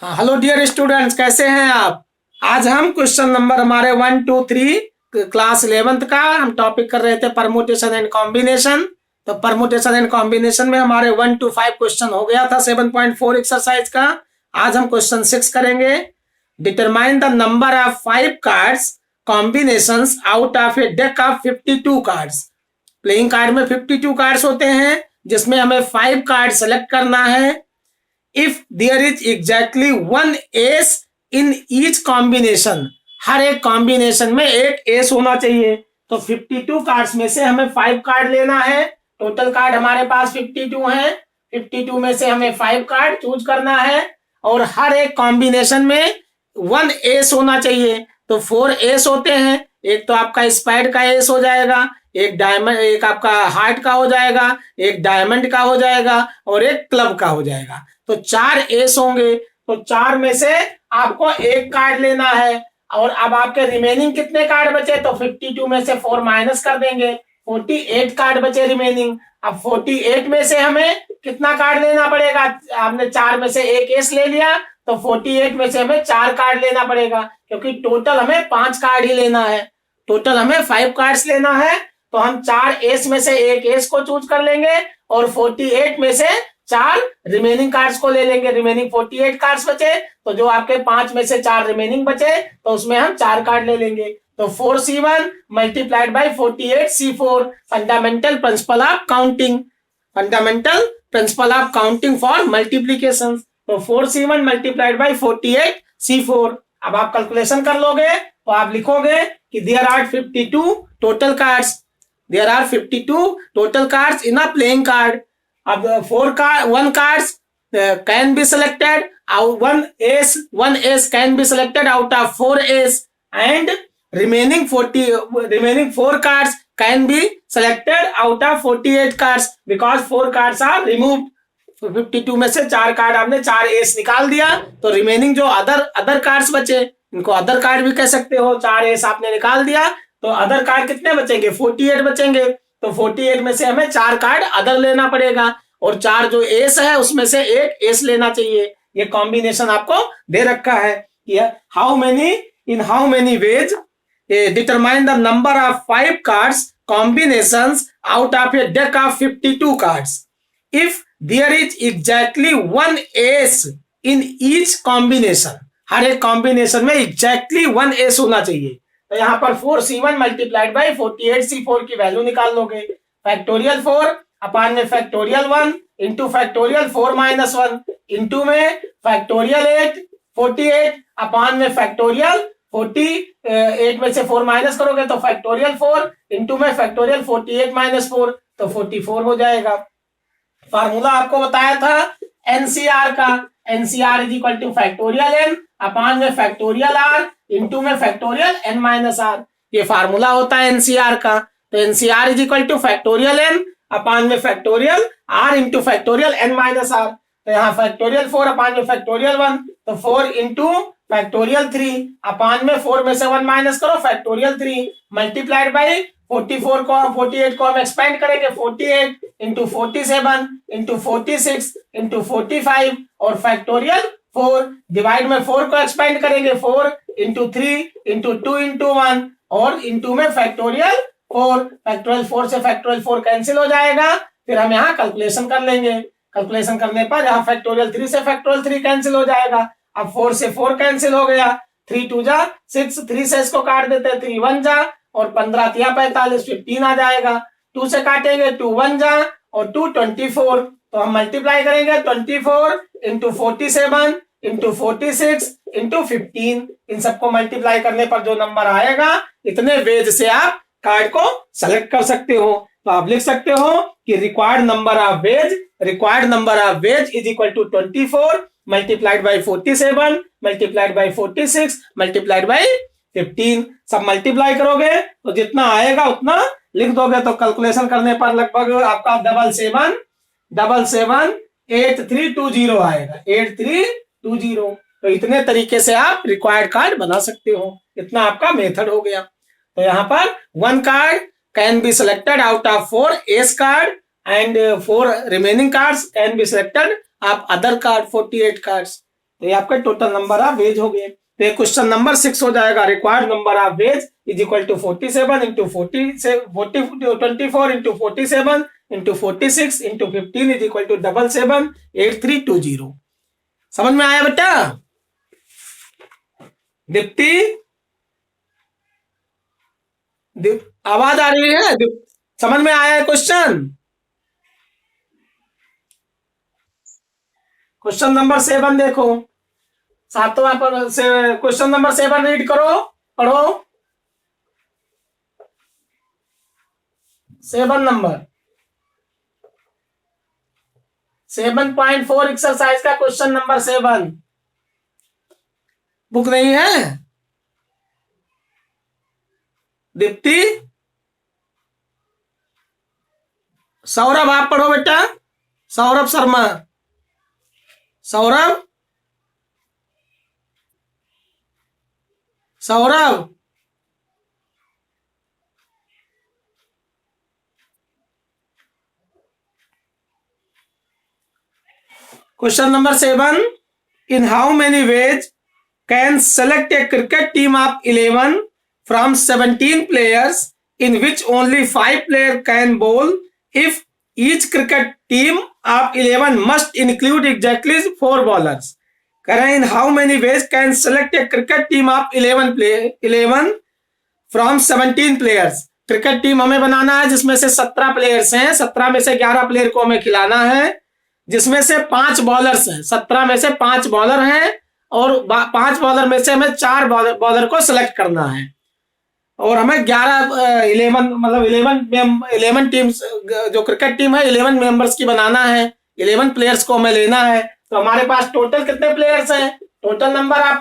हाँ, hello dear students, कैसे हैं आप। आज हम क्वेश्चन नंबर हमारे 1 2 3 क्लास 11th का हम टॉपिक कर रहे थे परमुटेशन एंड कॉम्बिनेशन। तो परमुटेशन एंड कॉम्बिनेशन में हमारे 1 to 5 क्वेश्चन हो गया था 7.4 एक्सरसाइज का। आज हम क्वेश्चन 6 करेंगे। Determine the number of 5 cards combinations out of a deck of 52 cards. Playing card में 52 कार्ड्स होते हैं जिसमें हमें 5 कार्ड सेलेक्ट करना है। If there is exactly 1 ace in each combination, हर एक कॉम्बिनेशन में एक एस होना चाहिए। तो 52 कार्ड्स में से हमें 5 कार्ड लेना है। टोटल कार्ड हमारे पास 52 हैं। 52 में से हमें 5 कार्ड चूज करना है और हर एक कॉम्बिनेशन में 1 एस होना चाहिए। तो 4 एस होते हैं। एक तो आपका स्पाइड का एस हो जाएगा, एक डायमंड, एक आपका हार्ट का हो जाएगा, एक डायमंड का हो जाएगा और एक क्लब का हो जाएगा। तो 4 एस होंगे। तो 4 में से आपको एक कार्ड लेना है। और अब आपके रिमेनिंग कितने कार्ड बचे, तो 52 में से 4 माइनस कर देंगे, 48 कार्ड बचे रिमेनिंग। अब 48 में से हमें कितना कार्ड लेना पड़ेगा, आपने 4 में से एक एस ले लिया तो 48 में से हमें 4 कार्ड लेना पड़ेगा, क्योंकि टोटल हमें 5 कार्ड ही लेना है। टोटल हमें 5 कार्ड्स लेना है। तो हम 4 एस में से एक एस को चूज कर लेंगे और 48 में से 4 रिमेनिंग कार्ड्स को ले लेंगे। रिमेनिंग 48 कार्ड्स बचे, तो जो आपके 5 में से 4 रिमेनिंग बचे तो उसमें हम 4 कार्ड ले लेंगे। तो 4C1 multiplied by 48C4, fundamental principle of counting. Fundamental principle of counting for multiplication. तो 4C1 मल्टीप्लाइड बाई 48C4। अब आप कैलकुलेशन कर लोगे तो आप लिखोगे कि there are 52 total cards. There are 52 total cards in a playing card. अब 1 cards can be selected out, 1 ace can be selected out of 4 ace, and remaining 4 cards can be selected out of 48 cards because 4 cards are removed। 52 में से 4 card आपने 4 S निकाल दिया, तो remaining जो other cards बचे, इनको अदर कार्ड भी कह सकते हो। 4 एस आपने निकाल दिया तो अदर कार्ड कितने बचेंगे, 48 बचेंगे। तो 48 में से हमें 4 कार्ड अदर लेना पड़ेगा और 4 जो एस है उसमें से एक एस लेना चाहिए। ये कॉम्बिनेशन आपको दे रखा है कि how many ways determine the number of 5 cards combinations out of a deck of 52 cards if there is exactly 1 ace in each combination. हर एक कॉम्बिनेशन में एग्जैक्टली 1 एस होना चाहिए। तो यहाँ पर 4C1 मल्टीप्लाइड बाई 48C4 की वैल्यू निकाल लोगे। फैक्टोरियल 4 अपान में factorial 1 into factorial 4 minus 1 into में फैक्टोरियल 8 48 अपान में फैक्टोरियल 48 में से 4 माइनस करोगे तो फैक्टोरियल 4 इंटू में फैक्टोरियल 48 माइनस 4 तो 44 हो जाएगा। फार्मूला आपको बताया था एनसीआर का। NCr is equal to factorial n upon में फैक्टोरियल आर इंटू में फैक्टोरियल एन माइनस आर। ये फार्मूला होता है एनसीआर का। तो nCr is equal to factorial n upon में factorial r into factorial n minus r. तो यहाँ फैक्टोरियल 4 अपान में फैक्टोरियल 1 तो 4 इंटू फैक्टोरियल 3 अपान में 4 में से 1 माइनस करो फैक्टोरियल 3 मल्टीप्लाइड बाई 44 को 48 को हम एक्सपेंड करेंगे 48 इंटू 47 इंटू 46 इंटू 45 और फैक्टोरियल 4 डिवाइड में 4 को एक्सपेंड करेंगे 4 इंटू 3 इंटू 2 इंटू 1 और इंटू में फैक्टोरियल 4। फैक्टोरियल 4 से फैक्टोरियल 4 कैंसिल हो जाएगा। फिर हम यहाँ कैलकुलेशन कर लेंगे। कैलकुलेशन करने पर यहाँ फैक्टोरियल 3 से फैक्टोरियल 3 कैंसिल हो जाएगा। अब 4 से 4 कैंसिल हो गया, 3 2 जा 6, 3 से इसको काट देते हैं 3 1 जा और 15 3 45 15 आ जाएगा। 2 से काटेंगे 2 1 जा और 2 24। तो हम मल्टीप्लाई करेंगे 24 इंटू 47 इंटू 46 इंटू 15। इन सबको मल्टीप्लाई करने पर जो नंबर आएगा इतने वेज से आप कार्ड को सेलेक्ट कर सकते हो। तो आप लिख सकते हो कि required number of ways is equal to 24 multiplied by 47 multiplied by 46 multiplied by 15। सब मल्टीप्लाई करोगे तो जितना आएगा उतना लिख दोगे। तो कैलकुलेशन करने पर लगभग आपका 778320 आएगा, 8320। तो इतने तरीके से आप रिक्वायर्ड कार्ड बना सकते हो। इतना आपका मेथड हो गया। तो यहाँ पर 1 card can be selected out of 4 S card and 4 remaining cards can be selected of other card 48 cards. तो ये आपका टोटल नंबर ऑफ वेज हो गए। तो ये क्वेश्चन नंबर 6 हो जाएगा। Required number of ways is equal to 47 into 24 into 47 into 46 into 15 is equal to 778320। समझ में आया बेटा? दीप्ति, आवाज आ रही है? समझ में आया है क्वेश्चन? क्वेश्चन नंबर 7 देखो, सातवां पर से क्वेश्चन नंबर 7 रीड करो, पढ़ो। 7 नंबर 7.4 एक्सरसाइज का क्वेश्चन नंबर 7। बुक नहीं है दीप्ति? सौरभ आप पढ़ो बेटा, Saurabh Sharma. Saurabh, Saurabh question number 7, in how many ways can select a cricket team of 11 from 17 players in which only 5 player can bowl if each cricket team of 11 must include exactly 4 bowlers. कह रहे हैं in how many ways can select a cricket team of 11 from 17 players. Cricket team हमें बनाना है जिसमें से 17 players हैं, 17 में से 11 प्लेयर को हमें खिलाना है, जिसमें से 5 बॉलर्स हैं, 17 में से 5 बॉलर हैं और 5 बॉलर में से हमें 4 बॉलर को सिलेक्ट करना है और हमें 11 टीम्स जो क्रिकेट टीम है 11 मेंबर्स की बनाना है, 11 प्लेयर्स को हमें लेना है। तो हमारे पास टोटल कितने प्लेयर्स हैं? टोटल नंबर ऑफ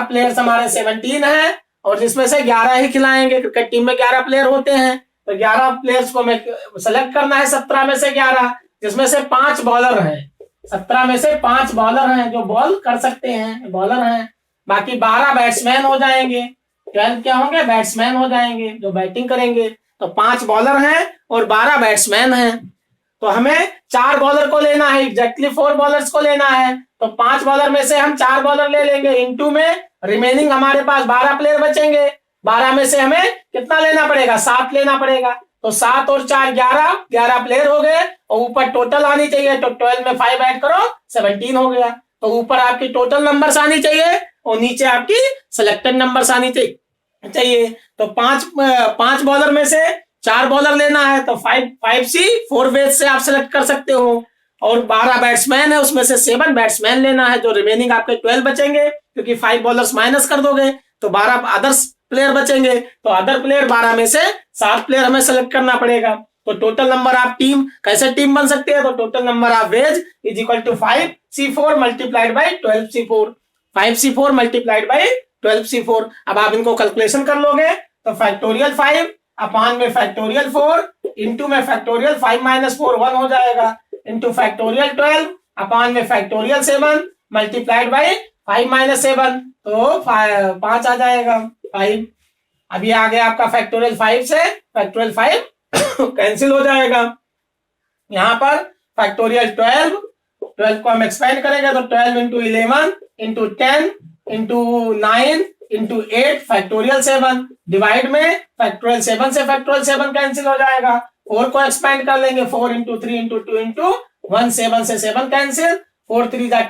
प्लेयर्स हमारे 17 है और जिसमें से 11 ही खिलाएंगे। क्रिकेट टीम में 11 प्लेयर होते हैं तो 11 प्लेयर्स को हमें सेलेक्ट करना है, 17 में से 11, जिसमें से 5 बॉलर हैं। 17 में से 5 बॉलर हैं जो बॉल कर सकते हैं, बॉलर हैं। बाकी 12 बैट्समैन हो जाएंगे, 12 क्या होंगे? बैट्समैन हो जाएंगे जो बैटिंग करेंगे। तो 5 बॉलर हैं और 12 बैट्समैन हैं। तो हमें 4 बॉलर को लेना है, एग्जैक्टली 4 बॉलर्स को लेना है। तो 5 बॉलर में से हम 4 बॉलर ले लेंगे, इनटू में रिमेनिंग हमारे पास 12 प्लेयर बचेंगे। 12 में से हमें कितना लेना पड़ेगा? 7 लेना पड़ेगा। तो 7 और 4 11 प्लेयर हो गए और ऊपर टोटल आनी चाहिए। तो 12 में 5 ऐड करो 17 हो गया। तो ऊपर आपकी टोटल नंबर्स आनी चाहिए और नीचे आपकी सिलेक्टेड नंबर्स आनी चाहिए। तो 5 बॉलर में से 4 बॉलर लेना है तो 5C 4 वेज से आप सिलेक्ट कर सकते हो और 12 बैट्समैन है उसमें से 7 बैट्समैन लेना है। जो रिमेनिंग आपके 12 बचेंगे क्योंकि 5 बॉलर्स माइनस कर दोगे तो 12 अदर्स प्लेयर बचेंगे। तो अदर प्लेयर 12 में से 7 प्लेयर हमें सेलेक्ट करना पड़ेगा। तो टोटल नंबर ऑफ टीम कैसे टीम बन सकती है? तो total number of ways is equal to 5C4 multiplied by 12C4, 5C4 multiplied by 12C4। अब आप इनको कैलकुलेशन कर लोगे तो फैक्टोरियल 5 अपान में फैक्टोरियल 4 इंटू में फैक्टोरियल 5 माइनस 4 1 हो जाएगा, इंटू फैक्टोरियल 12 अपान में फैक्टोरियल 7 मल्टीप्लाइड बाई 5 माइनस 7 तो 5 आ जाएगा 5। अभी आ गया आपका फैक्टोरियल 5 से फैक्टोरियल 5 कैंसिल हो जाएगा। यहां पर फैक्टोरियल 12 को हम एक्सपेंड करेंगे तो 12 into 11 into 10 into 9 into 8 factorial 7 divide में फैक्टोरियल 7 से फैक्टोरियल 7 कैंसिल हो जाएगा। 4 को एक्सपेंड कर लेंगे 4 इंटू 3 इंटू 2 इंटू 1 7 से 7 कैंसिल, 4 3 जा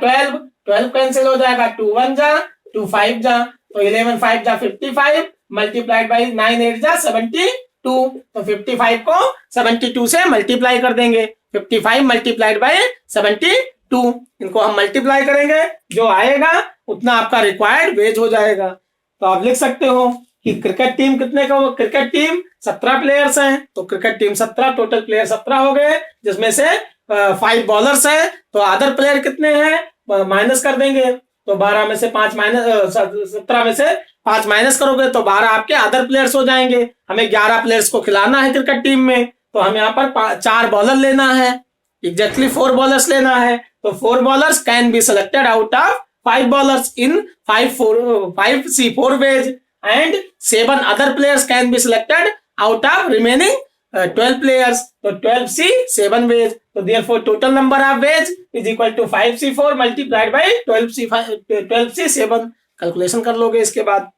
12 कैंसिल हो जाएगा, 2 1 जा 2 5 जा तो 11 5 जा 55 मल्टीप्लाइड बाई 9 8 जा 72। तो 55 को 72 से मल्टीप्लाई कर देंगे, 55 मल्टीप्लाइड बाई 72 इनको हम मल्टीप्लाई करेंगे, जो आएगा उतना आपका रिक्वायर्ड वेज हो जाएगा। तो आप लिख सकते हो कि क्रिकेट टीम कितने का? क्रिकेट टीम 17 प्लेयर्स हैं तो क्रिकेट टीम 17 टोटल प्लेयर 17 हो गए, जिसमें से 5 बॉलर्स हैं। तो अदर प्लेयर कितने हैं माइनस कर देंगे तो 12 में से 5 माइनस 17 में से 5 माइनस करोगे तो 12 आपके अदर प्लेयर्स हो जाएंगे। हमें 11 प्लेयर्स को खिलाना है क्रिकेट टीम में तो हम यहाँ पर 4 बॉलर लेना है, एग्जैक्टली 4 बॉलर्स लेना है। तो 4 bowlers can be selected out of 5 bowlers in 5C4 ways and 7 other players can be selected out of remaining 12 players, तो 12C 7 ways, तो therefore total number of ways is equal to 5C4 multiplied by 12C7। Calculation कर लोगे इसके बाद।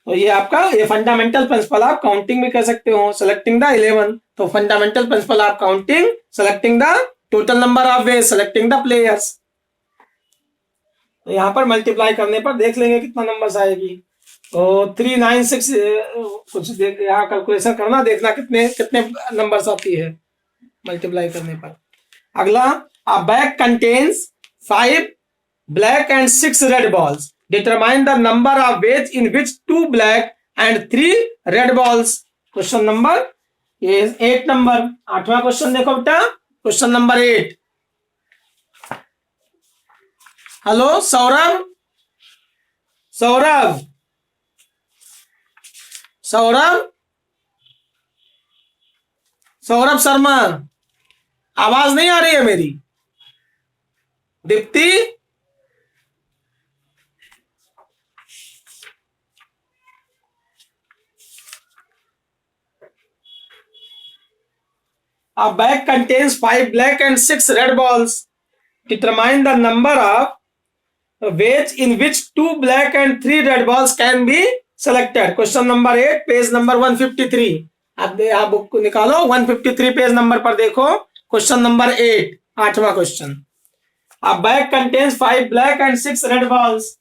तो ये आपका ये फंडामेंटल प्रिंसिपल आप काउंटिंग भी कर सकते हो, सेलेक्टिंग द 11। तो फंडामेंटल प्रिंसिपल आप counting, selecting the total number of veg, selecting the players. तो यहाँ पर मल्टीप्लाई करने पर देख लेंगे कितना नंबर आएगी। तो 396 कुछ देख, यहाँ कैलकुलेशन करना, देखना कितने कितने नंबर्स आती है मल्टीप्लाई करने पर। अगला, a bag contains 5 black and 6 red balls, determine the number of ways in which 2 black and 3 red balls. Question number 8 number, 8वां क्वेश्चन देखो बेटा, question number 8। Hello Saurabh, Saurabh, Saurabh, Saurabh Sharma, आवाज नहीं आ रही है मेरी? Deepti, a bag contains 5 black and 6 red balls, determine the number of ways in which 2 black and 3 red balls can be selected। Question number 8, page number 153। आप बुक को निकालो, 153 पेज नंबर पर देखो, क्वेश्चन नंबर 8, 8वां question. A bag contains 5 black and 6 red balls,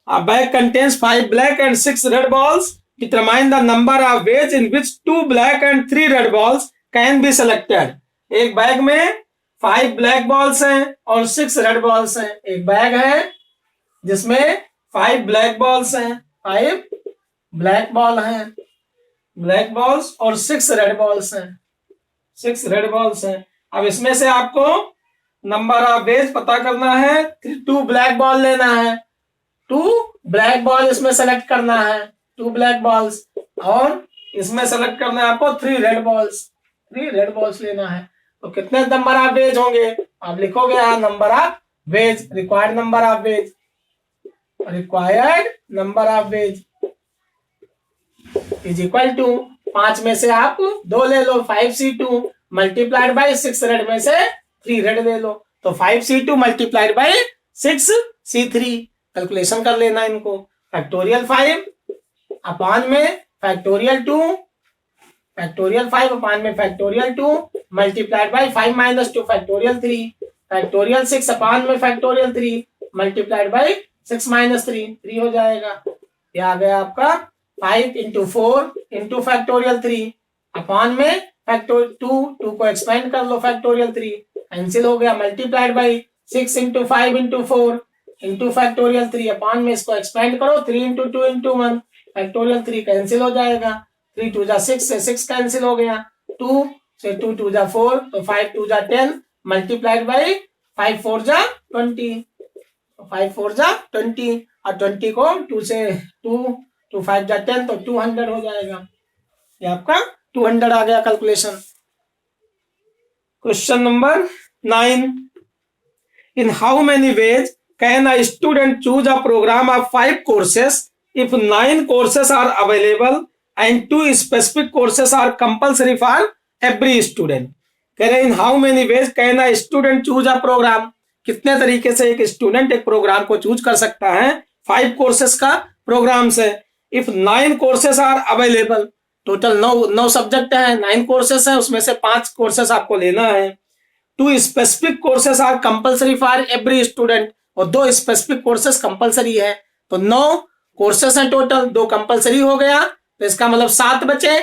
a bag contains 5 black and 6 red balls, determine the number of ways in which 2 black and 3 red balls can be selected। एक bag में 5 black balls हैं और 6 red balls हैं। एक bag है जिसमें 5 black balls हैं, 5 black ball हैं, ब्लैक बॉल्स, और 6 रेड बॉल्स हैं, 6 रेड बॉल्स हैं। अब इसमें से आपको नंबर ऑफ वेज पता करना है। 2 ब्लैक बॉल लेना है, 2 ब्लैक बॉल इसमें सेलेक्ट करना है, 2 ब्लैक बॉल्स, और इसमें सेलेक्ट करना है आपको 3 रेड बॉल्स, 3 रेड बॉल्स लेना है। तो कितने नंबर ऑफ वेज होंगे? आप लिखोगे यहाँ number of ways, required number of ways, required number of ways is equal to 5 में से आप 2 ले लो, 5C2 मल्टीप्लाइड बाई 6 रेड में से 3 रेड ले लो, तो 5C2 multiplied by 6C3। Calculation कर लेना इनको। फैक्टोरियल 5 अपान में फैक्टोरियल 2, फैक्टोरियल 5 अपान में factorial 2 multiplied by 5 minus 2 factorial 3, factorial 6 अपान में फैक्टोरियल 3 मल्टीप्लाइड बाई 6 माइनस 3 हो जाएगा। ये आ गया आपका 5 इंटू 4 इंटू फैक्टोरियल 3 अपान में फैक्टोरियल 2 को एक्सपेंड कर लो, फैक्टोरियल 3 कैंसिल हो गया, multiplied by 6 into 5 into 4 into factorial 3 अपान में इसको एक्सपेंड करो, 3 इंटू 2 इंटू 1 फैक्टोरियल 3 कैंसिल हो जाएगा, 3 2 जा 6 से 6 कैंसिल हो गया, 2 से 2 2 जा 4, तो 5 2 जा 10 मल्टीप्लाइड बाई 5 4 जा 20, 5 4 जा 20, और 20 को 2 से 2 5 जा 10, तो 200 हो जाएगा। ये आपका 200 आ गया calculation. Question number 9, in how many ways can a student choose a program of 5 courses if 9 courses are available and 2 specific courses are compulsory for every student। कह रहे in how many ways can a student choose a program, कितने तरीके से एक student एक programme को choose कर सकता है। 5 कोर्सेस का प्रोग्राम से, if 9 courses are available, total 9 subject है, 9 कोर्सेस है, उसमें से 5 कोर्सेस आपको लेना है। 2 specific courses are compulsory for every student, और 2 स्पेसिफिक कोर्सेस कंपल्सरी है, तो 9 कोर्सेस हैं टोटल, 2 कंपल्सरी हो गया, तो इसका मतलब 7 बचे,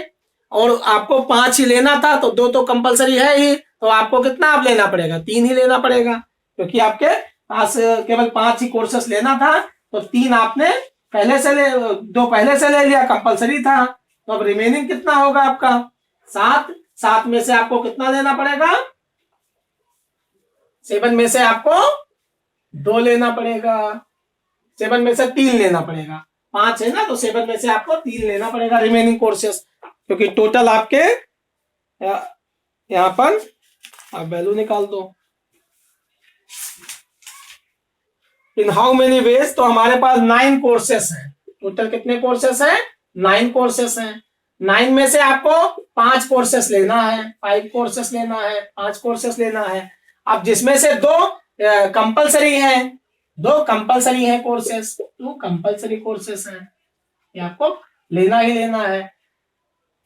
और आपको 5 ही लेना था, तो 2 तो कंपल्सरी है ही, तो आपको कितना आप लेना पड़ेगा? 3 ही लेना पड़ेगा, क्योंकि आपके पास केवल 5 ही कोर्सेस लेना था, तो 3 आपने पहले से 2 पहले से ले लिया, कंपल्सरी था, तो अब रिमेनिंग कितना होगा आपका? 7। 7 में से आपको कितना लेना पड़ेगा? 7 में से आपको 2 लेना पड़ेगा, 7 में से 3 लेना पड़ेगा, 5 है ना, तो 7 में से आपको 3 लेना पड़ेगा रिमेनिंग कोर्सेस, क्योंकि टोटल आपके यहाँ पर आप वैल्यू निकाल दो, इन हाउ मेनी वेज, तो हमारे पास 9 कोर्सेस हैं। टोटल कितने कोर्सेस हैं? 9 कोर्सेस हैं। 9 में से आपको 5 कोर्सेस लेना है, 5 कोर्सेस लेना है, 5 कोर्सेस लेना है। अब जिसमें से 2 कंपलसरी हैं, 2 कंपलसरी हैं कोर्सेस, 2 कंपलसरी कोर्सेस हैं, ये आपको लेना ही लेना है।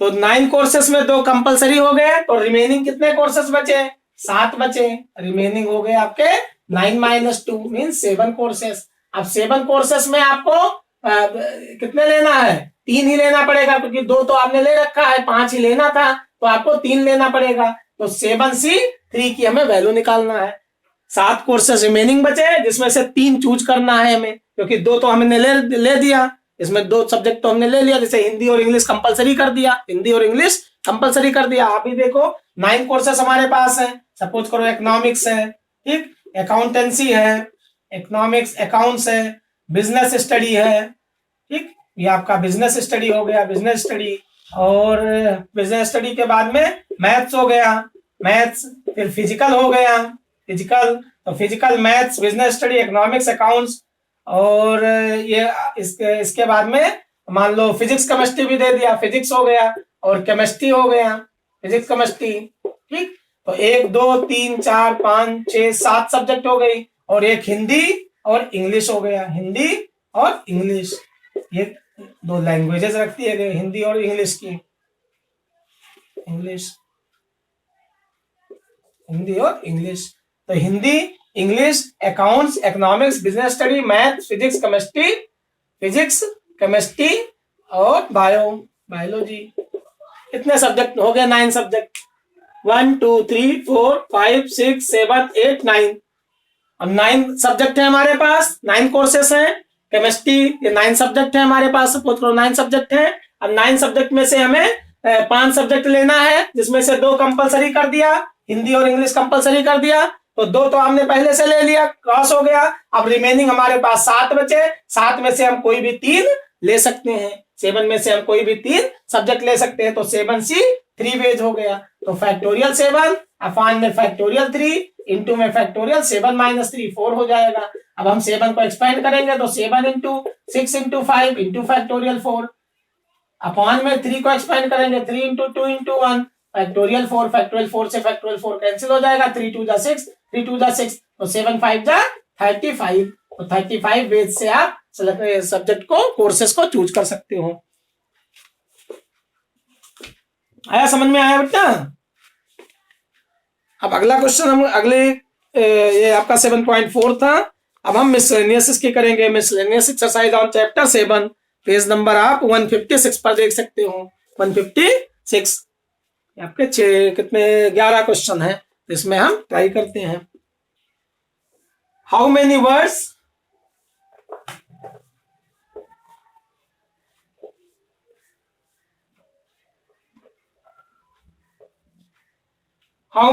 तो 9 कोर्सेस में 2 कंपलसरी हो गए, तो रिमेनिंग कितने कोर्सेस बचे? 7 बचे। रिमेनिंग हो गए आपके 9 - 2 मीन्स 7 कोर्सेस। अब 7 कोर्सेस में आपको कितने लेना है? 3 ही लेना पड़ेगा, क्योंकि 2 तो आपने ले रखा है, 5 ही लेना था, तो आपको 3 लेना पड़ेगा। तो 7C3 की हमें वैल्यू निकालना है। 7 कोर्सेस रिमेनिंग बचे, जिसमें से 3 चूज करना है हमें, क्योंकि 2 तो हमने ले दिया, इसमें 2 सब्जेक्ट तो हमने ले लिया, जैसे हिंदी और इंग्लिश कंपलसरी कर दिया, हिंदी और इंग्लिश कंपलसरी कर दिया। आप ही देखो 9 कोर्सेस हमारे पास है। सपोज करो इकोनॉमिक्स है, ठीक, अकाउंटेंसी है, इकोनॉमिक्स अकाउंट्स है, बिजनेस स्टडी है, ठीक, ये आपका बिजनेस स्टडी हो गया, बिजनेस स्टडी। और बिजनेस स्टडी के बाद में मैथ्स हो गया, मैथ्स, फिर फिजिकल हो गया, फिजिकल, तो physical, maths, business study, economics, accounts. और ये इसके बाद में मान लो फिजिक्स केमिस्ट्री भी दे दिया, फिजिक्स हो गया, और केमिस्ट्री हो गया, फिजिक्स केमिस्ट्री, ठीक। तो 1 2 3 4 5 6 7 सब्जेक्ट हो गई, और एक हिंदी और इंग्लिश हो गया, हिंदी और इंग्लिश, ये 2 लैंग्वेजेस रखती है हिंदी और इंग्लिश की, इंग्लिश, हिंदी और इंग्लिश। तो Hindi, English, accounts, economics, business study, math, physics chemistry और बायोलॉजी, कितने सब्जेक्ट हो गए? 9 सब्जेक्ट। 1 2 3 4 5 6 7 8 9। अब 9 सब्जेक्ट है हमारे पास, 9 कोर्सेस हैं। केमिस्ट्री, ये 9 सब्जेक्ट है हमारे पास, सपोज करो 9 सब्जेक्ट है। अब 9 सब्जेक्ट में से हमें 5 सब्जेक्ट लेना है, जिसमें से 2 कंपलसरी कर दिया, हिंदी और इंग्लिश कंपलसरी कर दिया, तो 2 तो हमने पहले से ले लिया, क्रॉस हो गया। अब रिमेनिंग हमारे पास 7 बचे, 7 में से हम कोई भी 3 ले सकते हैं, 7 में से हम कोई भी 3 सब्जेक्ट ले सकते हैं, तो 7C3 वेज हो गया। तो फैक्टोरियल 7 अपान में फैक्टोरियल 3 इंटू में फैक्टोरियल 7 - 3 4 हो जाएगा। अब हम 7 को एक्सपेंड करेंगे, तो 7 into 6 into 5 into factorial 4, upon में 3 को एक्सपेंड करेंगे, 3 इंटू 2 इंटू 1 फैक्टोरियल 4, फैक्टोरियल 4 से फैक्टोरियल 4 कैंसिल हो जाएगा, 3 2 जा 6, 3 2 जा 6, तो 7 5 जा 35। तो 35 वेज से आप सब्जेक्ट को, कोर्सेस को चूज कर सकते हो। आया समझ में? आया बेटा? अब अगला क्वेश्चन हम ये आपका 7.4 था। अब हम मिसलेनियस की करेंगे, miscellaneous exercise on chapter 7, page number आप 156 पर देख सकते हो, 156। आपके 11 क्वेश्चन है, इसमें हम ट्राई करते हैं। How many words how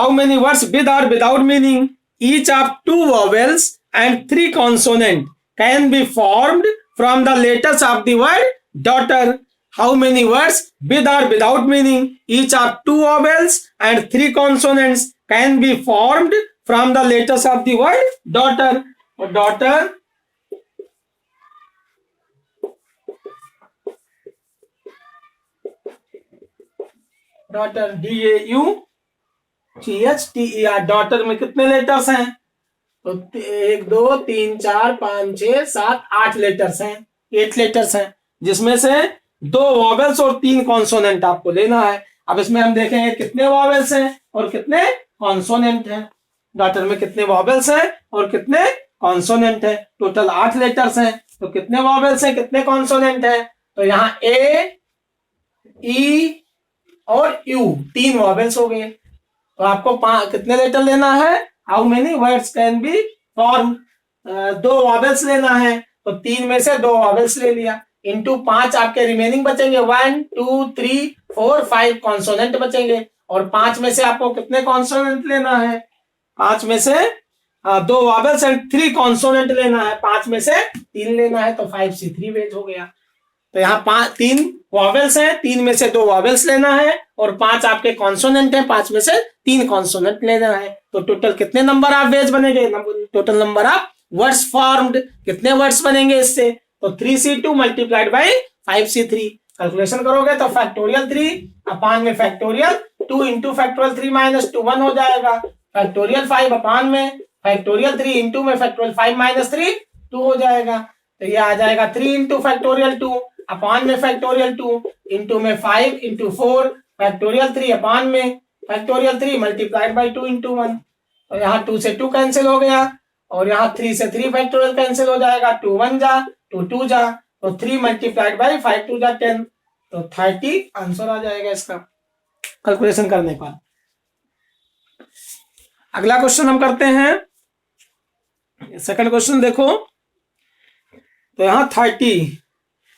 many words with or without meaning, each of 2 vowels and 3 consonant can be formed from the letters of the word daughter? How many words with or without meaning, each of 2 vowels and 3 consonants can be formed from the letters of the word daughter? और daughter DAUGHTER, daughter में कितने letters हैं? तो 1 2 3 4 5 6 7 8 letters हैं, 8 letters हैं, जिसमें से 2 vowels और 3 कॉन्सोनेंट आपको लेना है। अब इसमें हम देखेंगे कितने वॉवेल्स हैं और कितने कॉन्सोनेंट हैं। डॉटर में कितने वॉवेल्स हैं और कितने कॉन्सोनेंट हैं? टोटल 8 लेटर्स हैं, तो कितने वॉवेल्स हैं, कितने कॉन्सोनेंट हैं? तो यहाँ ए, ई और यू 3 वॉवेल्स हो गए। तो आपको कितने लेटर लेना है? How many words can be form, 2 vowels लेना है, तो 3 में से 2 वॉवेल्स ले लिया, इंटू 5 आपके रिमेनिंग बचेंगे, 1 2 3 4 5 कॉन्सोनेंट बचेंगे। और 5 में से आपको कितने कॉन्सोनेंट लेना है? 5 में से 2 वॉवेल्स एंड 3 कॉन्सोनेंट लेना है, 5 में से 3 लेना है, तो 5C3 वेज हो गया। तो यहाँ तीन वॉवेल्स हैं, तीन में से दो वॉवेल्स लेना है और पांच आपके कॉन्सोनेंट हैं, पांच में से तीन कॉन्सोनेंट लेना है। तो टोटल कितने नंबर ऑफ वेज बनेंगे? Total number of words formed, कितने वर्ड्स बनेंगे इससे? तो 3C2 multiplied by 5C3 calculation करोगे तो फैक्टोरियल 3 अपान में फैक्टोरियल 2 इंटू फैक्टोरियल 3 माइनस 2 1 हो जाएगा। फैक्टोरियल 5 अपान में फैक्टोरियल 3 इंटू में फैक्टोरियल 5 माइनस 3 2 हो जाएगा। तो ये आ जाएगा 3 इंटू फैक्टोरियल 2 अपान में फैक्टोरियल 2 इंटू में 5 इंटू 4 फैक्टोरियल 3 अपान में फैक्टोरियल 3 मल्टीप्लाइड बाई 2 इंटू 1। तो यहाँ 2 से 2 कैंसिल हो गया और यहाँ 3 से 3 फैक्टोरियल कैंसिल हो जाएगा। 2 1 जा 2 2 जा तो 3 मल्टीप्लाइड बाई 5 2 जा 10 तो 30 आंसर आ जाएगा इसका कैलकुलेशन करने पर। अगला क्वेश्चन हम करते हैं, सेकंड क्वेश्चन देखो। तो यहाँ 30,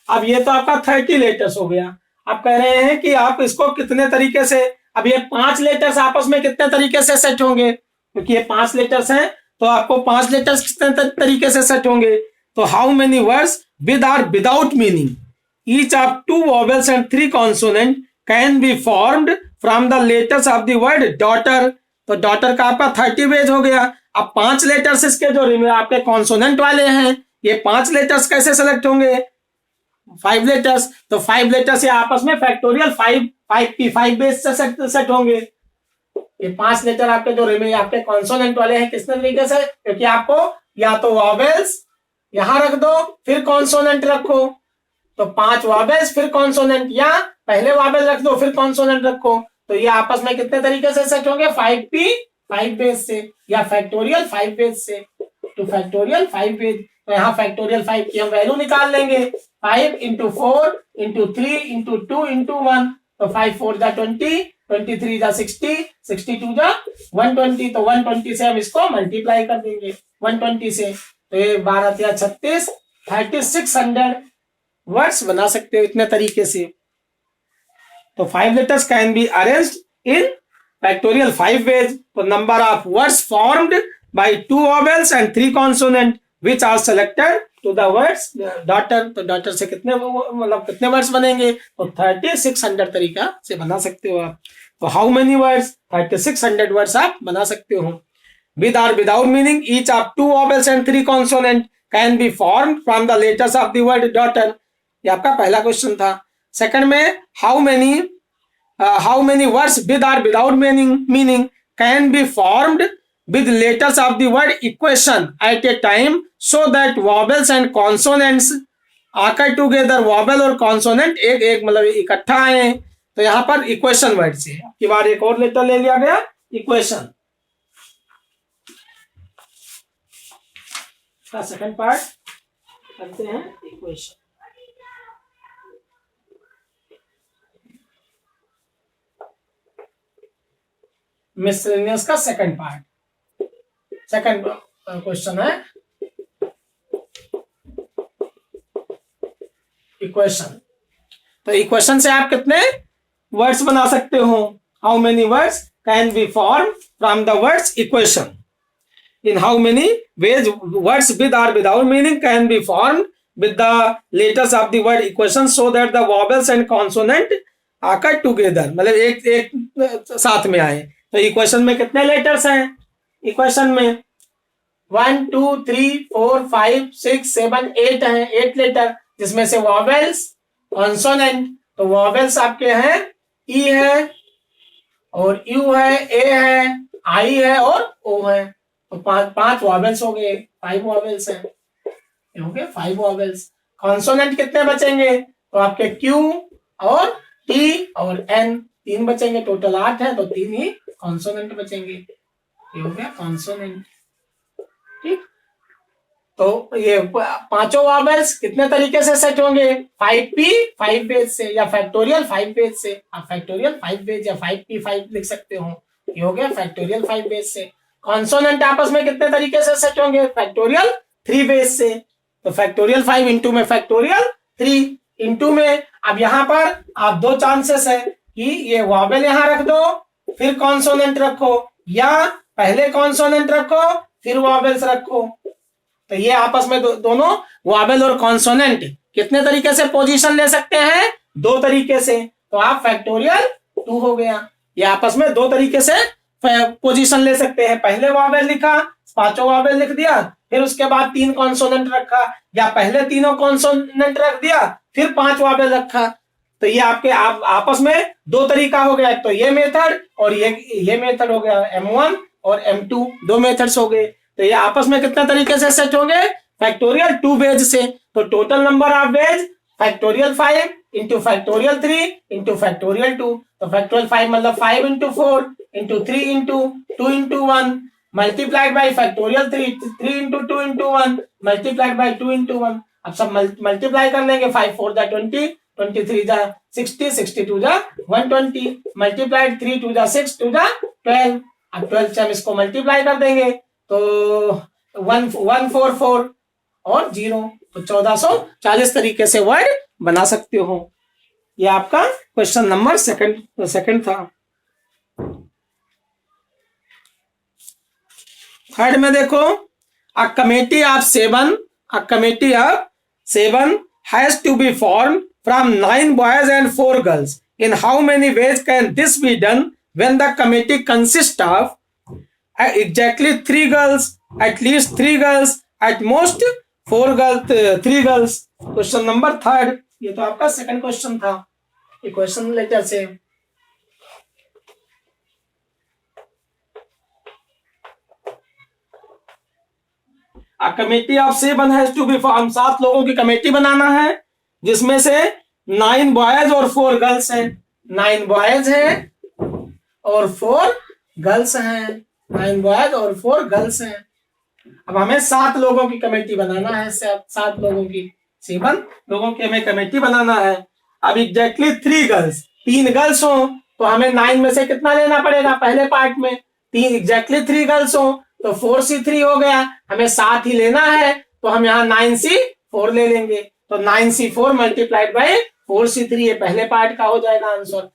अब ये तो आपका 30 लेटर्स हो गया। आप कह रहे हैं कि आप इसको कितने तरीके से, अब ये 5 लेटर्स आपस में कितने तरीके से सेट होंगे, क्योंकि ये 5 लेटर्स हैं तो आपको 5 लेटर्स कितने तरीके से सेट होंगे। तो how many words with or without meaning each of 2 vowels and 3 consonant can be formed from the letters of the word daughter. तो डॉटर का आपका 30 वेज हो गया। अब 5 लेटर्स इसके जो आपके कॉन्सोनेंट वाले हैं, ये 5 लेटर्स कैसे सेलेक्ट होंगे? 5 लेटर्स, तो 5 लेटर्स ये आपस में फैक्टोरियल 5 बेस से सेट होंगे। ये 5 लेटर आपके जो आपके कॉन्सोनेंट वाले हैं किस तरीके से, क्योंकि आपको या तो वॉवेल्स यहां रख दो फिर कॉन्सोनेंट रखो, तो 5 वॉवेल्स फिर कॉन्सोनेंट, या पहले वॉवेल रख दो फिर कॉन्सोनेंट रखो। तो ये आपस में कितने तरीके से सेट होंगे? 5P 5 बेस से या फैक्टोरियल 5 बेस से, तो फैक्टोरियल 5 बेस। तो यहाँ फैक्टोरियल 5 की हम वैल्यू निकाल लेंगे। 5 इंटू 4 इंटू 3 इंटू 2 इंटू 1, तो 5 4 जा 20, 23 जा 60, 62 जा 120। तो 120 से हम इसको मल्टीप्लाई कर देंगे 120 से, तो ये 12 या 36 3600 वर्ड्स बना सकते हो इतने तरीके से। तो 5 letters can be arranged in factorial 5 ways. तो number of words formed by 2 vowels and 3 consonant which are selected to the words daughter। तो डॉटर से कितने मतलब कितने वर्ड्स बनेंगे? तो 3600 तरीका से बना सकते हो आप। तो हाउ मेनी वर्ड्स? 3600 वर्ड्स आप बना सकते हो। with or without meaning each of 2 vowels and 3 consonant can be formed from the letters of the word daughter। ये आपका पहला क्वेश्चन था। सेकंड में how many words with or without meaning can be formed with letters of the word equation at a time so that vowels and consonants occur together। vowel और consonant एक मतलब इकट्ठा आए। तो यहाँ पर इक्वेशन वर्ड से की बार एक और लेटर ले लिया गया इक्वेशन का सेकंड पार्ट करते हैं इक्वेशन। मिसलेनियस का सेकंड पार्ट, सेकंड क्वेश्चन है इक्वेशन। तो इक्वेशन से आप कितने वर्ड्स बना सकते हो? How many words can be form from the words equation. In how many ways words with और without meaning can be formed with the letters of the word equation so that the vowels and consonant आकर together, मतलब एक साथ में आए। तो equation में कितने लेटर्स हैं? इक्वेशन में 1 2 3 4 5 6 7 8 हैं, 8 लेटर, जिसमें से वॉवेल्स कॉन्सोनेंट। तो वॉवेल्स आपके हैं ई है और यू है, ए है, आई है और ओ है। तो 5 वॉवेल्स हो गए, 5 वॉवेल्स हैं, हो गए 5 वॉवेल्स। कॉन्सोनेंट कितने बचेंगे? तो आपके क्यू और टी और एन 3 बचेंगे, टोटल 8 है, तो 3 ही कॉन्सोनेंट बचेंगे। ये हो गया कॉन्सोनेंट, ठीक। तो ये 5 वॉवेल्स कितने तरीके से सेट होंगे? 5P 5 बेस से या फैक्टोरियल 5 बेस से। आप फैक्टोरियल 5 बेस या 5P 5 लिख सकते हो। ये हो गया फैक्टोरियल 5 बेस से। कॉन्सोनेंट आपस में कितने तरीके से सेट होंगे? फैक्टोरियल 3 बेस से। तो फैक्टोरियल 5 इंटू में फैक्टोरियल 3 इंटू में, अब यहां पर आप 2 चांसेस है कि ये वॉवेल यहां रख दो फिर कॉन्सोनेंट रखो, या पहले कॉन्सोनेंट रखो फिर वॉवेल्स रखो। तो ये आपस में दोनों वॉवेल और कॉन्सोनेंट कितने तरीके से पोजीशन ले सकते हैं? 2 तरीके से। तो आप फैक्टोरियल 2 हो गया। ये आपस में 2 तरीके से पोजीशन ले सकते हैं। पहले वॉवेल लिखा, 5 वॉवेल लिख दिया, फिर उसके बाद 3 कॉन्सोनेंट रखा, या पहले तीनों कॉन्सोनेंट रख दिया फिर 5 वॉवेल रखा। तो ये आपके आपस में 2 तरीका हो गया। तो ये मेथड और ये मेथड हो गया, M1 और M2 2 मेथड्स हो गए। तो ये आपस में कितने तरीके से सेट होंगे? फैक्टोरियल 2 वेज से। तो total number of veg factorial 5 into factorial 3 into factorial 2। तो फैक्टोरियल 5 मतलब 5 into 4 into 3 into 2 into 1 multiplied by factorial 3 into 2 into 1 multiplied by 2 into 1। अब सब मल्टीप्लाई कर लेंगे। 5 4 जा 20, 23 जा 60, 62 जा 120 मल्टीप्लाइड 3 2 जा 6 2 जा 12। अब 12 से हम इसको मल्टीप्लाई कर देंगे तो 144 और 0, तो 1440 तरीके से वर्ड बना सकते हो। ये आपका क्वेश्चन नंबर सेकंड था। थर्ड में देखो, a committee of 7 has to be form from 9 boys and 4 girls. In how many ways can this be done when the committee consist of exactly 3 girls, at least 3 girls, at most 4 girls, 3 girls। Question number 3। ये तो आपका second question था। ये question letter से A committee of 7 has to be formed। 7 लोगों की committee बनाना है जिसमें से 9 बॉयज और 4 गर्ल्स हैं। 9 बॉयज हैं और 4 गर्ल्स हैं। 9 बॉयज और 4 गर्ल्स हैं। अब हमें 7 लोगों की कमेटी बनाना है। 7 लोगों की, 7 लोगों की हमें कमेटी बनाना है। अब एग्जैक्टली 3 गर्ल्स, 3 गर्ल्स हो तो हमें 9 में से कितना लेना पड़ेगा? पहले पार्ट में 3 एग्जैक्टली 3 गर्ल्स हो तो 4C3 हो गया। हमें 7 ही लेना है तो हम यहाँ 9C4 ले लेंगे। तो 9C4 मल्टीप्लाइड बाई 4C3 ये पहले पार्ट का हो जाएगा आंसर।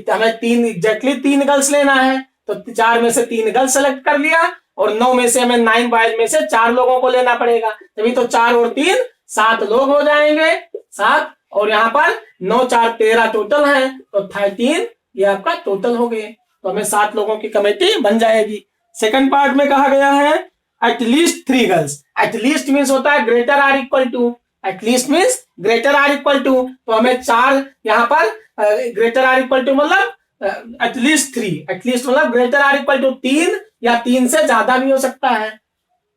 हमें 3 एग्जैक्टली 3 गर्ल्स लेना है तो 4 में से 3 गर्ल्स सेलेक्ट कर लिया और 9 में से हमें 9 बॉयज में से 4 लोगों को लेना पड़ेगा। तभी तो 4 और 3 7 लोग हो जाएंगे। 7 और यहाँ पर 9 4 13 टोटल है तो 13 ये आपका टोटल हो गए। तो हमें 7 लोगों की कमेटी बन जाएगी। सेकंड पार्ट में कहा गया है एटलीस्ट 3 गर्ल्स। एटलीस्ट मीन्स होता है greater or equal to. At least means greater or equal to. तो हमें 4 यहाँ पर ग्रेटर आर इक्वल टू मतलब एटलीस्ट 3। एटलीस्ट मतलब ग्रेटर आर इक्वल टू 3 या 3 से ज्यादा भी हो सकता है।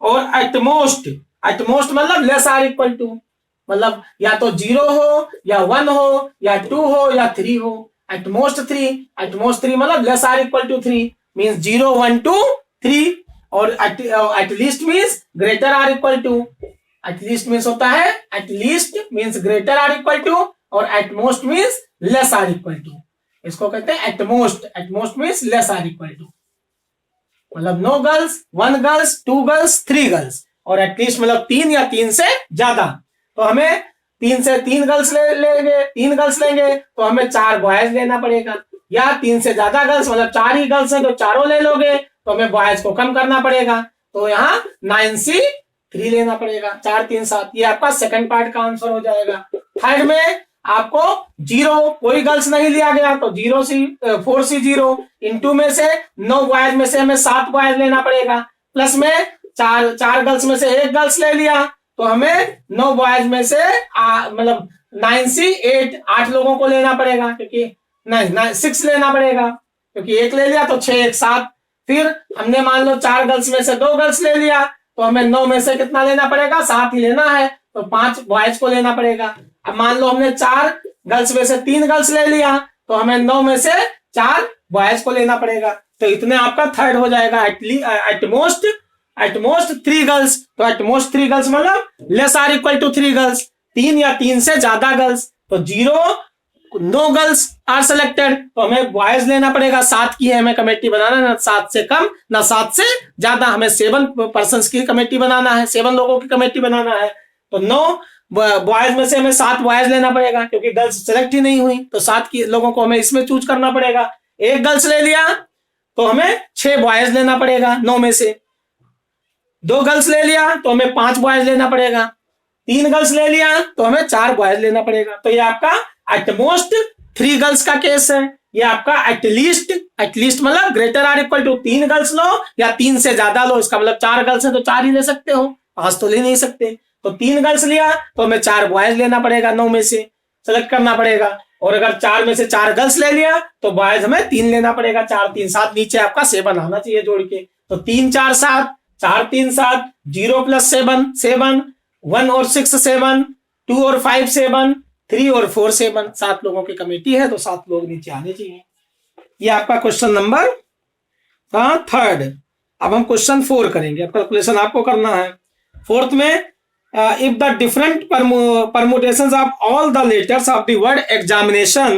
और एटमोस्ट मतलब लेस आर इक्वल टू मतलब या तो 0 हो या 1 हो या 2 हो या 3 हो। एटमोस्ट 3 मतलब less or equal to 3 means 0 1 2 3। और at least means greater or equal to. At least means होता है at least means greater or equal to और at most means less or equal to. इसको कहते हैं at most means less or equal to मतलब no girls, 1 girls, 2 girls, 3 girls. और at least मतलब 3 या 3 से ज्यादा। तो हमें 3 से 3 गर्ल्स लेंगे, 3 गर्ल्स लेंगे तो हमें 4 बॉयज लेना पड़ेगा। या 3 से ज्यादा गर्ल्स मतलब 4 ही गर्ल्स हैं तो चारों ले लोगे तो हमें बॉयज को कम करना पड़ेगा। तो यहाँ 9C3 लेना पड़ेगा। 4 3 7 ये आपका सेकंड पार्ट का आंसर हो जाएगा। थर्ड में आपको 0 कोई गर्ल्स नहीं लिया गया तो 4C0 इंटू में से 9 बॉयज में से हमें 7 बॉयज लेना पड़ेगा। प्लस में 4 गर्ल्स में से 1 गर्ल्स ले लिया तो हमें 9 बॉयज में से मतलब 9C8 8 लोगों को लेना पड़ेगा क्योंकि नहीं 6 लेना पड़ेगा क्योंकि 1 ले लिया तो 6 1 7। फिर हमने मान लो 4 गर्ल्स में से 2 गर्ल्स ले लिया तो हमें 9 में से कितना लेना पड़ेगा? 7 ही लेना है तो 5 बॉयज को लेना पड़ेगा। अब मान लो हमने 4 गर्ल्स में से 3 गर्ल्स ले लिया तो हमें 9 में से 4 बॉयज को लेना पड़ेगा। तो इतने आपका थर्ड हो जाएगा। At most 3 girls. तो एटमोस्ट 3 गर्ल्स मतलब less or equal to 3 girls, 3 या 3 से ज्यादा गर्ल्स। तो नो गर्ल्स आर सिलेक्टेड तो हमें बॉयज लेना पड़ेगा। 7 की है हमें कमेटी बनाना, ना 7 से कम ना 7 से ज्यादा। हमें 7 पर्संस की कमेटी बनाना है, 7 लोगों की कमेटी बनाना है। तो 9 बॉयज में से हमें 7 बॉयज लेना पड़ेगा क्योंकि गर्ल्स सेलेक्ट ही नहीं हुई तो 7 की लोगों को हमें इसमें चूज करना पड़ेगा। 1 गर्ल्स ले लिया तो हमें 6 बॉयज लेना पड़ेगा 9 में से। 2 गर्ल्स ले लिया तो हमें 5 बॉयज लेना पड़ेगा, 3 गर्ल्स ले लिया तो हमें 4 बॉयज लेना पड़ेगा। तो ये आपका एटमोस्ट 3 गर्ल्स का केस है। ये आपका एटलीस्ट मतलब greater or equal to 3 girls लो या 3 से ज्यादा लो, इसका मतलब 4 गर्ल्स है तो 4 ही ले सकते हो, 5 तो ले नहीं सकते। तो 3 गर्ल्स लिया तो हमें 4 बॉयज लेना पड़ेगा, 9 में से सेलेक्ट करना पड़ेगा। और अगर 4 में से 4 गर्ल्स ले लिया तो बॉयज हमें 3 लेना पड़ेगा, 4 3 7, नीचे आपका 7 आना चाहिए जोड़ के। तो 3 4 7, 4 3 7, 0 + 7 7, 1 और 6 7, 2 और 5 7, 3 और 4 7, 7 लोगों की कमेटी है तो 7 लोग नीचे आने चाहिए। ये आपका क्वेश्चन नंबर 3rd। अब हम क्वेश्चन 4 करेंगे। अब कैलकुलेशन आपको करना है। 4th में if the different permutations of all the letters of the word examination,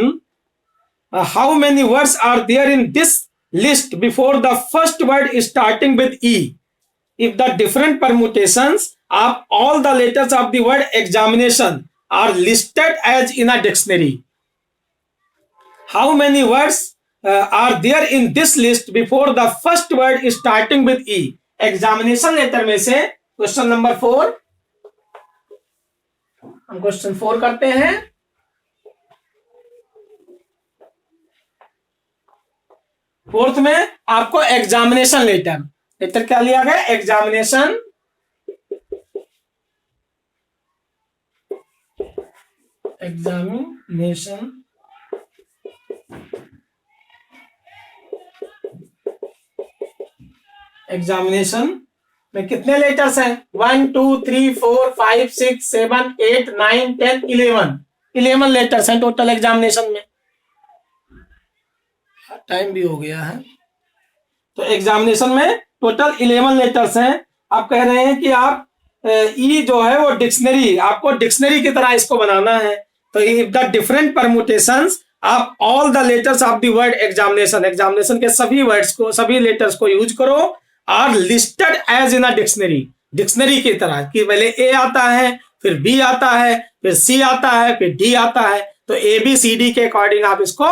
how many words are there in this list before the first word starting with E? If the different permutations of all the letters of the word examination are listed as in a dictionary, how many words are there in this list before the first word starting with E? Examination letter में से question number 4, हम question 4 करते हैं। Fourth में आपको examination letter क्या लिया गया? एग्जामिनेशन में कितने लेटर्स हैं? 1 2 3 4 5 6 7 8 9 10 11 लेटर्स हैं टोटल एग्जामिनेशन में। टाइम भी हो गया है। तो एग्जामिनेशन में टोटल 11 लेटर्स हैं। आप कह रहे हैं कि आप ई जो है वो डिक्शनरी, आपको डिक्शनरी की तरह इसको बनाना है। तो इफ द डिफरेंट परम्यूटेशंस आप all the letters of the word examination के सभी वर्ड्स को, सभी लेटर्स को यूज करो, are listed as in a dictionary की तरह कि पहले ए आता है, फिर बी आता है, फिर सी आता है, फिर डी आता है। तो ए बी सी डी के अकॉर्डिंग आप इसको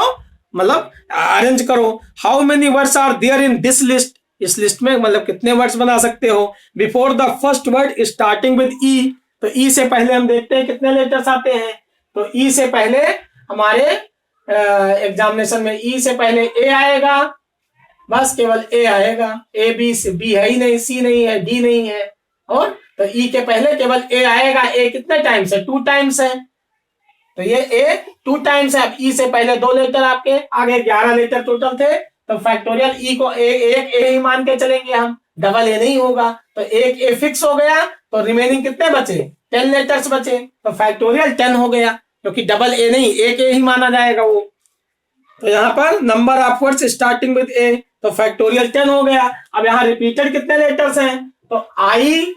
मतलब अरेंज करो। How many words are there in this list? इस लिस्ट में मतलब कितने वर्ड्स बना सकते हो? Before the first word starting with E, तो ई से पहले हम देखते हैं कितने लेटर्स आते हैं। तो ई से पहले हमारे एग्जामिनेशन में ई से पहले ए आएगा, बस केवल ए आएगा। ए बी है ही नहीं, सी नहीं है, डी नहीं है। और तो ई के पहले केवल ए आएगा। ए कितने टाइम्स है? 2 टाइम्स है। तो ये ए 2 टाइम्स है। अब ई से पहले 2 लेटर आपके आगे 11 लेटर टोटल थे। तो फैक्टोरियल ई को एक ए ही मान के चलेंगे हम, डबल ए नहीं होगा। तो एक ए फिक्स हो गया। तो रिमेनिंग कितने बचे? 10 लेटर्स बचे। तो फैक्टोरियल 10 हो गया, क्योंकि डबल ए नहीं, एक ए ही माना जाएगा वो। तो यहाँ पर number of words starting with A, तो फैक्टोरियल 10 हो गया। अब यहाँ रिपीटेड कितने लेटर्स हैं? तो आई